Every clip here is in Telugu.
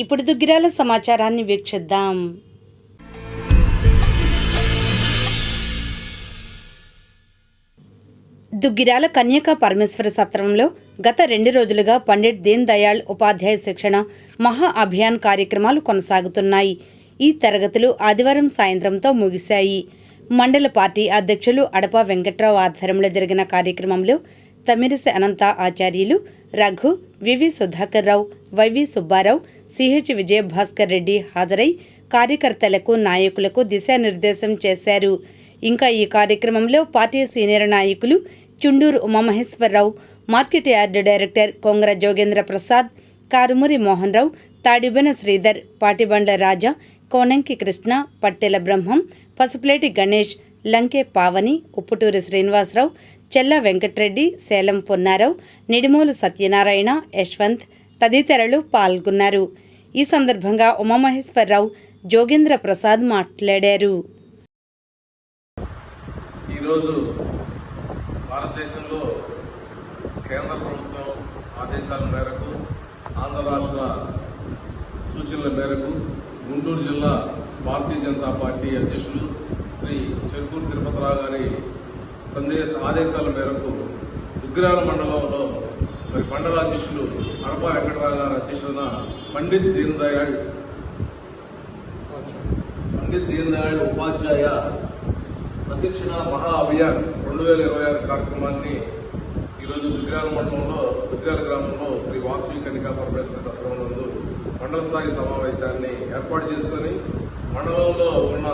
ఇప్పుడు దుగ్గిరాల సమాచారాన్ని వీక్షిద్దాం. దుగ్గిరాల కన్యకా పరమేశ్వర సత్రంలో గత 2 రోజులుగా పండిట్ దీన్ దయాళ్ ఉపాధ్యాయ శిక్షణ మహా అభియాన్ కార్యక్రమాలు కొనసాగుతున్నాయి. ఈ తరగతులు ఆదివారం సాయంత్రంతో ముగిశాయి. మండల పార్టీ అధ్యక్షులు అడప వెంకట్రావు ఆధ్వర్యంలో జరిగిన కార్యక్రమంలో తమిరిసి అనంత ఆచార్యులు, రఘు, వివి సుధాకర్ రావు, వైవి సుబ్బారావు, సిహెచ్ విజయభాస్కర్ రెడ్డి హాజరై కార్యకర్తలకు, నాయకులకు దిశానిర్దేశం చేశారు. ఇంకా ఈ కార్యక్రమంలో పార్టీ సీనియర్ నాయకులు Chunduru Umamaheswararao, market yard director Kongara Jogendra Prasad, Karumuri Mohan Rao, Tadibena Sridhar, Patibandla Raja, Konanki Krishna, Pattela Brahmam, Pasupuleti Ganesh, Lanke Pavani, Upputuri Srinivasarao, Chella Venkatreddy, Salem Ponnarao, నిడిమూలు Satyanarayana, Yashwant తదితరులు పాల్గొన్నారు. ఈ సందర్భంగా ఉమామహేశ్వరరావు, జోగేంద్ర ప్రసాద్ మాట్లాడారు. ఈరోజు భారతదేశంలో కేంద్ర ప్రభుత్వం ఆదేశాల మేరకు, ఆంధ్ర రాష్ట్ర సూచనల మేరకు గుంటూరు జిల్లా భారతీయ జనతా పార్టీ అధ్యక్షులు శ్రీ చెరుకూరు తిరుపతిరావు గారి ఆదేశాల మేరకు దుగ్గిరాల మండలంలో మండల అధ్యక్షులు అడప వెంకటరావు గారి అధ్యక్షతన పండిట్ దీన్ దయాళ్ ఉపాధ్యాయ ప్రశిక్షణ మహా అభియాన్ 2026 కార్యక్రమాన్ని ఈరోజు దుగ్గిరాల మండలంలో దుగ్గిరాల గ్రామంలో శ్రీ వాసవి కన్యకా పరమేశ్వర సత్రం నందు మండల స్థాయి సమావేశాన్ని ఏర్పాటు చేసుకుని మండలంలో ఉన్న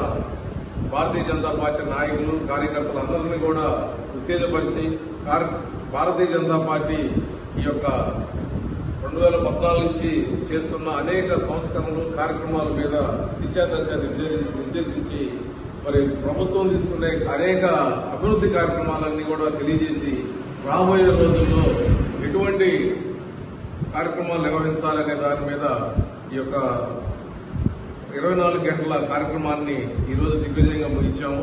భారతీయ జనతా పార్టీ నాయకులు, కార్యకర్తలందరినీ కూడా ఉత్తేజపరిచి భారతీయ జనతా పార్టీ ఈ యొక్క 2014 నుంచి చేస్తున్న అనేక సంస్కరణలు, కార్యక్రమాల మీద దిశాదశ నిర్దేశించి మరి ప్రభుత్వం తీసుకునే అనేక అభివృద్ధి కార్యక్రమాలన్నీ కూడా తెలియజేసి రాబోయే రోజుల్లో ఎటువంటి కార్యక్రమాలు నిర్వహించాలనే దాని మీద ఈ యొక్క 24 గంటల కార్యక్రమాన్ని ఈరోజు దిగ్విజయంగా ముగించాము.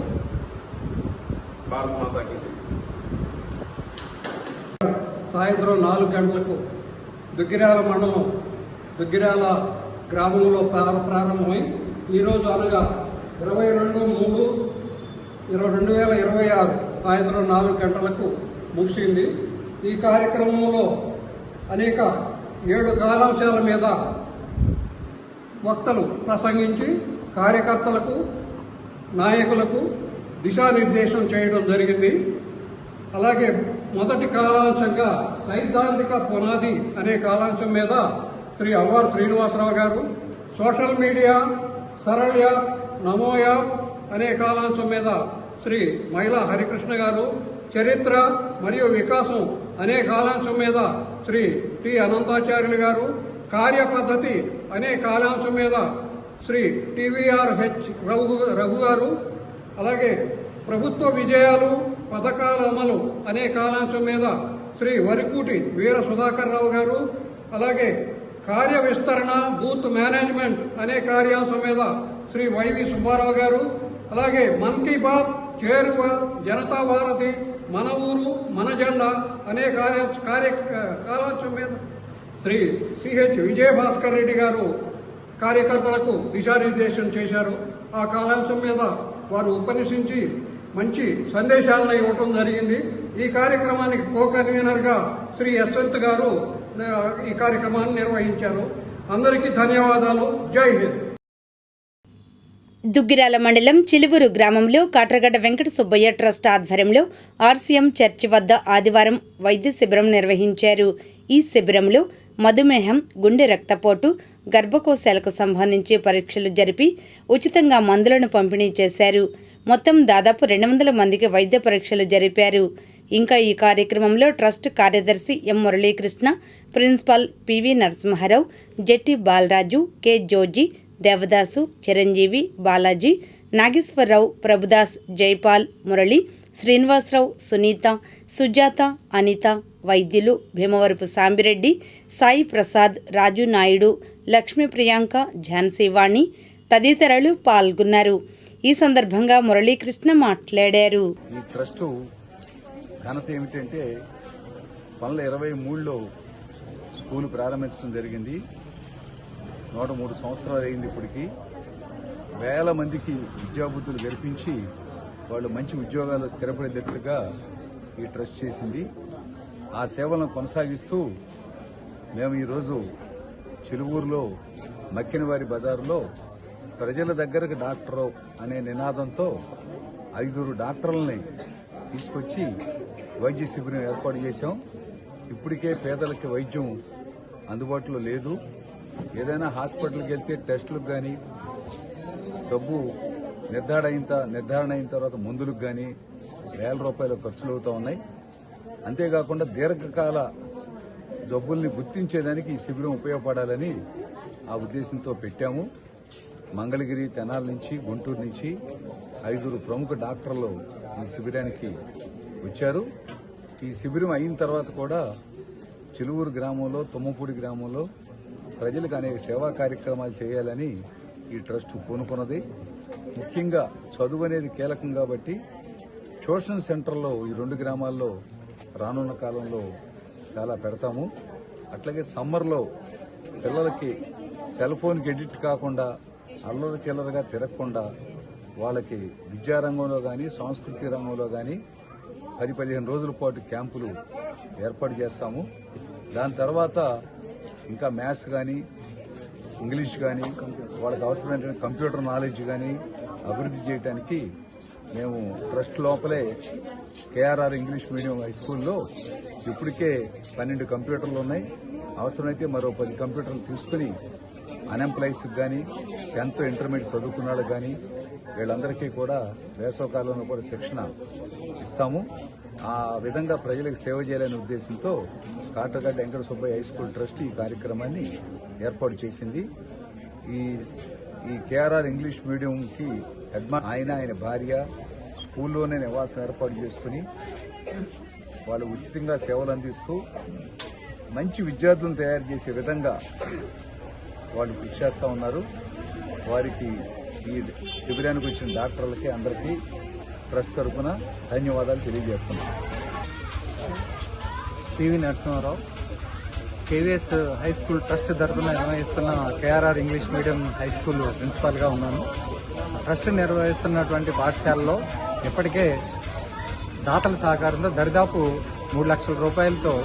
భారత్ మాతాకి సాయంత్రం 4 గంటలకు దుగ్గిరాల మండలం దుగ్గిరాల గ్రామంలో ప్రారంభమై ఈరోజు అనగా 22/3/2026 సాయంత్రం 4 గంటలకు ముగిసింది. ఈ కార్యక్రమంలో అనేక 7 కాలాంశాల మీద వక్తలు ప్రసంగించి కార్యకర్తలకు, నాయకులకు దిశానిర్దేశం చేయడం జరిగింది. అలాగే మొదటి కాలాంశంగా సైద్ధాంతిక పునాది అనే కాలాంశం మీద శ్రీ అవ్వారు శ్రీనివాసరావు గారు, సోషల్ మీడియా, సరళ యాప్, నమో యాప్ అనే కాలాంశం మీద శ్రీ మైలా హరికృష్ణ గారు, చరిత్ర మరియు వికాసం అనే కాలాంశం మీద శ్రీ టి అనంతాచార్యులు గారు, కార్యపద్ధతి అనే కాలాంశం మీద శ్రీ టివిఆర్.హెచ్ రఘు గారు, అలాగే ప్రభుత్వ విజయాలు, పథకాల అమలు అనే కాలాంశం మీద శ్రీ వరికూటి వీర సుధాకర్ రావు గారు, అలాగే కార్య విస్తరణ, బూత్ మేనేజ్మెంట్ అనే కార్యాంశం మీద శ్రీ వైవి సుబ్బారావు గారు, అలాగే మన్ కీ బాత్, చేరువ, జనతా భారతి, మన ఊరు మన జెండా అనే కాలాంశం మీద శ్రీ సిహెచ్ విజయభాస్కర్ రెడ్డి గారు కార్యకర్తలకు దిశానిర్దేశం చేశారు. ఆ కాలాంశం మీద వారు ఉపన్యసించి మంచి సందేశాలను ఇవ్వటం జరిగింది. ఈ కార్యక్రమానికి కో కన్వీనర్గా శ్రీ యశ్వంత్ గారు ఈ కార్యక్రమాన్ని నిర్వహించారు. అందరికీ ధన్యవాదాలు. జై హింద్. దుగ్గిరాల మండలం చిలువూరు గ్రామంలో కాట్రగడ్డ వెంకట సుబ్బయ్య ట్రస్ట్ ఆధ్వర్యంలో ఆర్సీఎం చర్చి వద్ద ఆదివారం వైద్య శిబిరం నిర్వహించారు. ఈ శిబిరంలో మధుమేహం, గుండె రక్తపోటు, గర్భకోశాలకు సంబంధించి పరీక్షలు జరిపి ఉచితంగా మందులను పంపిణీ చేశారు. మొత్తం దాదాపు 200 మందికి వైద్య పరీక్షలు జరిపారు. ఇంకా ఈ కార్యక్రమంలో ట్రస్ట్ కార్యదర్శి ఎం మురళీకృష్ణ, ప్రిన్సిపాల్ పివి నరసింహారావు, జెట్టి బాలరాజు, కె జోజీ, దేవదాసు, చిరంజీవి, బాలాజీ, నాగేశ్వరరావు, ప్రభుదాస్, జైపాల్, మురళి, శ్రీనివాసరావు, సునీత, సుజాత, అనిత, వైద్యులు భీమవరపు సాంబిరెడ్డి, సాయి ప్రసాద్, రాజు నాయుడు, లక్ష్మీ ప్రియాంక, ఝాన్సీవాణి తదితరులు పాల్గొన్నారు. ఈ సందర్భంగా మురళీకృష్ణ మాట్లాడారు. ఈ ట్రస్టు ఘనత ఏమిటంటే 2023లో స్కూల్ ప్రారంభించడం జరిగింది. 103 సంవత్సరాలు అయింది. ఇప్పటికి వేల మందికి విద్యాబుద్ధులు గెలిపించి వాళ్ళు మంచి ఉద్యోగాల్లో స్థిరపడేటట్లుగా ఈ ట్రస్ట్ చేసింది. ఆ సేవలను కొనసాగిస్తూ మేము ఈరోజు చిలువూరులో మక్కినవారి బజారులో ప్రజల దగ్గరకు డాక్టరు అనే నినాదంతో 5 డాక్టర్లని తీసుకొచ్చి వైద్య శిబిరం ఏర్పాటు చేశాం. ఇప్పటికే పేదలకి వైద్యం అందుబాటులో లేదు. ఏదైనా హాస్పిటల్కి వెళ్తే టెస్టులకు కానీ జబ్బు నిర్ధారణ అయిన తర్వాత మందులకు కానీ వేల రూపాయలు ఖర్చులు అవుతా ఉన్నాయి. అంతేకాకుండా దీర్ఘకాల జబ్బుల్ని గుర్తించేదానికి ఈ శిబిరం ఉపయోగపడాలని ఆ ఉద్దేశంతో పెట్టాము. మంగళగిరి, తెనాలి నుంచి, గుంటూరు నుంచి 5 ప్రముఖ డాక్టర్లు ఈ శిబిరానికి వచ్చారు. ఈ శిబిరం అయిన తర్వాత కూడా చిలువూరు గ్రామంలో, తుమ్మపూడి గ్రామంలో ప్రజలకు అనేక సేవా కార్యక్రమాలు చేయాలని ఈ ట్రస్ట్ పూనుకున్నది. ముఖ్యంగా చదువు అనేది కీలకం కాబట్టి ట్యూషన్ సెంటర్లో ఈ 2 గ్రామాల్లో రానున్న కాలంలో చాలా పెడతాము. అట్లాగే సమ్మర్లో పిల్లలకి సెల్ ఫోన్కి ఎడిక్ట్ కాకుండా అల్లరి చిల్లరగా తిరగకుండా వాళ్ళకి విద్యారంగంలో కానీ సాంస్కృతిక రంగంలో కానీ 10-15 రోజుల పాటు క్యాంపులు ఏర్పాటు చేస్తాము. దాని తర్వాత ఇంకా మ్యాథ్స్ కానీ ఇంగ్లీష్ కానీ వాళ్ళకి అవసరమైన కంప్యూటర్ నాలెడ్జ్ కానీ అభివృద్ధి చేయడానికి మేము ట్రస్ట్ లోపలే కేఆర్ఆర్ ఇంగ్లీష్ మీడియం హై స్కూల్లో ఇప్పటికే 12 కంప్యూటర్లు ఉన్నాయి. అవసరమైతే మరో 10 కంప్యూటర్లు తీసుకుని అన్ఎంప్లాయీస్కి కానీ 10th ఇంటర్మీడియట్ చదువుకున్న వాళ్ళకి కానీ వీళ్ళందరికీ కూడా వేసవకాలంలో కూడా శిక్షణ ఇస్తాము. ఆ విధంగా ప్రజలకు సేవ చేయాలనే ఉద్దేశంతో Katagadda Venkata Subbaiah high school trust ఈ కార్యక్రమాన్ని ఏర్పాటు చేసింది. ఈ కేఆర్ఆర్ ఇంగ్లీష్ మీడియంకి ఆయన భార్య స్కూల్లోనే నివాసం ఏర్పాటు చేసుకుని వాళ్ళు ఉచితంగా సేవలు అందిస్తూ మంచి విద్యార్థులను తయారు చేసే విధంగా వాళ్ళు కృషి చేస్తూ ఉన్నారు. వారికి ఈ శిబిరానికి వచ్చిన డాక్టర్లకి అందరికీ ట్రస్ట్ తరఫున ధన్యవాదాలు తెలియజేస్తున్నాం. PV Narasimharao, KVS high school trust తరఫున నిర్వహిస్తున్న KRR English medium high school ప్రిన్సిపాల్గా ఉన్నాను. ట్రస్ట్ నిర్వహిస్తున్నటువంటి పాఠశాలలో ఇప్పటికే దాతల సహకారంతో దరిదాపు 3 లక్షల రూపాయలతో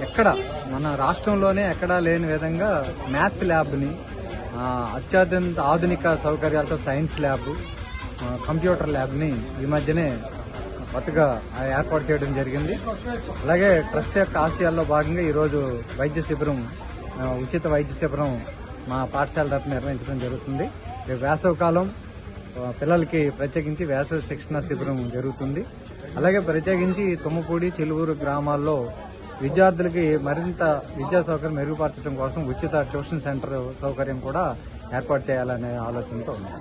ఎక్కడ మన రాష్ట్రంలోనే ఎక్కడా లేని విధంగా మ్యాథ్స్ ల్యాబ్ని, అత్యాధునిక ఆధునిక సౌకర్యాలతో సైన్స్ ల్యాబ్, కంప్యూటర్ ల్యాబ్ని ఈ మధ్యనే కొత్తగా ఏర్పాటు చేయడం జరిగింది. అలాగే ట్రస్ట్ యొక్క ఆశయాల్లో భాగంగా ఈరోజు వైద్య శిబిరం, ఉచిత వైద్య శిబిరం మా పాఠశాల తరఫున నిర్వహించడం జరుగుతుంది. వేసవకాలం పిల్లలకి ప్రత్యేకించి వేసవి శిక్షణ శిబిరం జరుగుతుంది. అలాగే ప్రత్యేకించి తుమ్మపూడి, చిలువూరు గ్రామాల్లో విద్యార్థులకి మరింత విద్యా సౌకర్యం మెరుగుపరచడం కోసం ఉచిత ట్యూషన్ సెంటర్ సౌకర్యం కూడా ఏర్పాటు చేయాలనే ఆలోచనతో ఉంది.